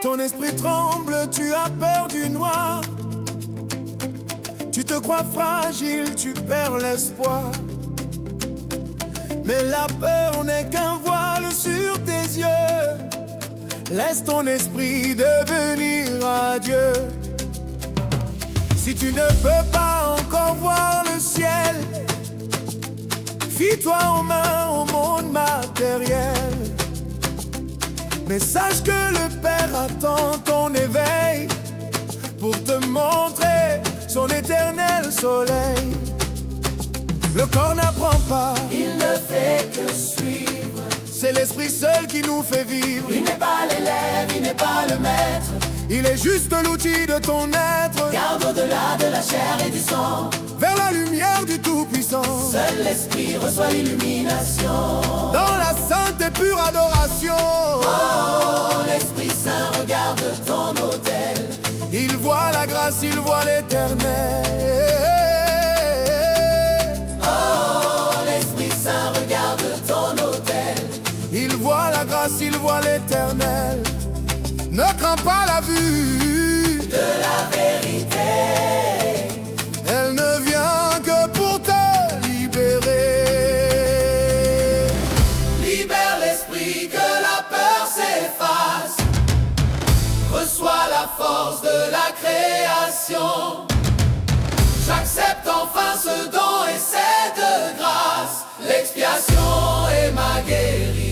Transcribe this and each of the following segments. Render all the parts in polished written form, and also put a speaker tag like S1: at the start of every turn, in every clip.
S1: Ton esprit tremble, tu as peur du noir. Tu te crois fragile, tu perds l'espoir. Mais la peur n'est qu'un voile sur tes yeux. Laisse ton esprit devenir radieux. Si tu ne peux pas encore voir le ciel, fie-toi en main au monde matériel. Mais sache que le Père attend ton éveil pour te montrer son éternel soleil. Le corps n'apprend pas,
S2: il ne fait que suivre.
S1: C'est l'esprit seul qui nous fait vivre.
S2: Il n'est pas l'élève, il n'est pas le maître.
S1: Il est juste l'outil de ton être.
S2: Garde au-delà de la chair et du sang,
S1: vers la lumière du Tout-Puissant.
S2: Seul l'esprit reçoit l'illumination.
S1: Dans la sainte et pure adoration.
S2: Oh, l'Esprit Saint regarde ton autel.
S1: Il voit la grâce, il voit l'éternel.
S2: Oh, l'Esprit Saint regarde ton autel.
S1: Il voit la grâce, il voit l'éternel. Ne crains pas la vue
S2: de la vérité.
S1: Elle ne vient que pour te libérer.
S2: Libère l'esprit, que la peur s'efface. Reçois la force de la création. J'accepte enfin ce don et cette grâce. L'expiation est ma guérison.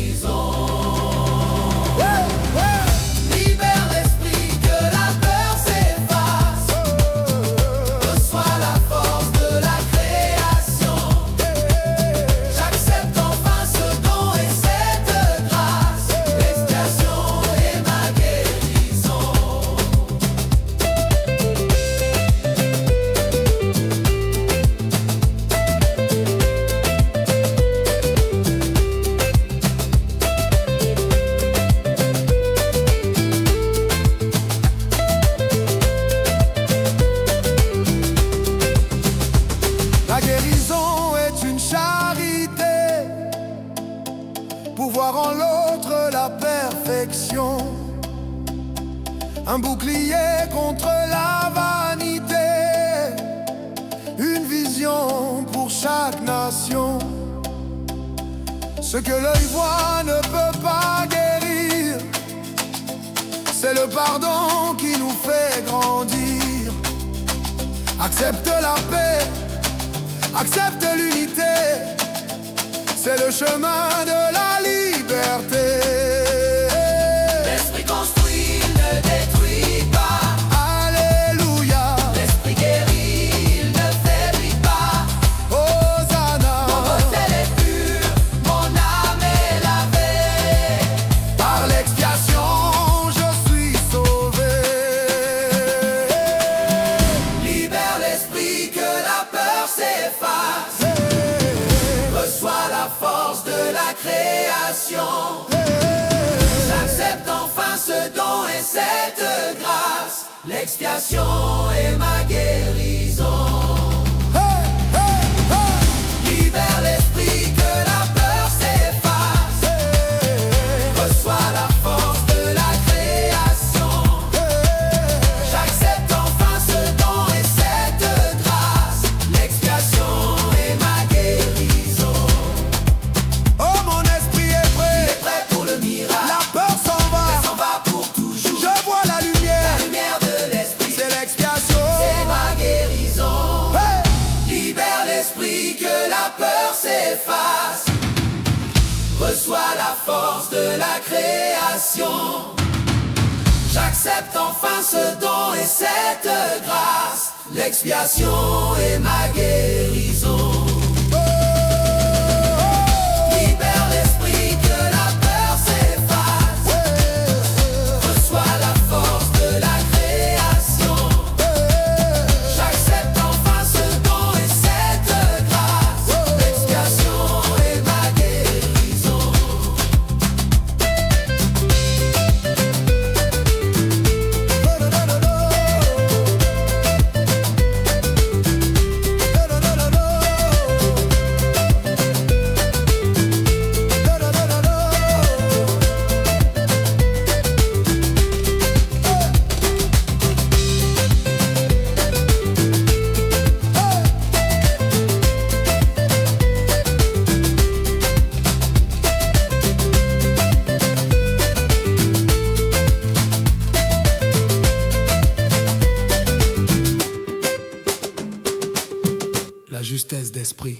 S1: Voir en l'autre la perfection, un bouclier contre la vanité, une vision pour chaque nation. Ce que l'œil voit ne peut pas guérir, c'est le pardon qui nous fait grandir. Accepte la paix, accepte l'unité, c'est le chemin de la liberté.
S2: L'esprit construit, il ne détruit pas.
S1: Alléluia.
S2: L'esprit guérit, il ne faiblit pas.
S1: Hosanna.
S2: Mon autel est pur, mon âme est lavée.
S1: Par l'expiation, je suis sauvé.
S2: Libère l'esprit, que la peur s'efface. Reçois la force de la création. J'accepte enfin ce don et cette grâce. L'expiation est ma guérison. Libère l'esprit, que la peur s'efface. Reçois la force de la création. J'accepte enfin ce don et cette grâce. L'expiation est ma guérison.
S1: Oh, mon esprit est prêt.
S2: Il est prêt pour le miracle.
S1: La peur s'en va.
S2: Elle s'en va pour toujours.
S1: Je vois la lumière.
S2: La lumière de l'esprit.
S1: C'est l'expiation.
S2: C'est ma guérison.
S1: Hey!
S2: Libère l'esprit, que la peur s'efface. Reçois la force de la création. J'accepte enfin ce don et cette grâce. L'expiation est ma guérison. Libère l'esprit, que la peur s'efface. Reçois la force de la création. J'accepte enfin ce don et cette grâce. L'expiation est ma guérison.
S1: justesse d'esprit.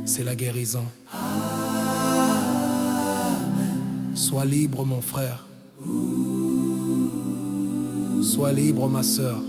S1: C'est la guérison. Sois libre mon frère. Sois libre ma sœur.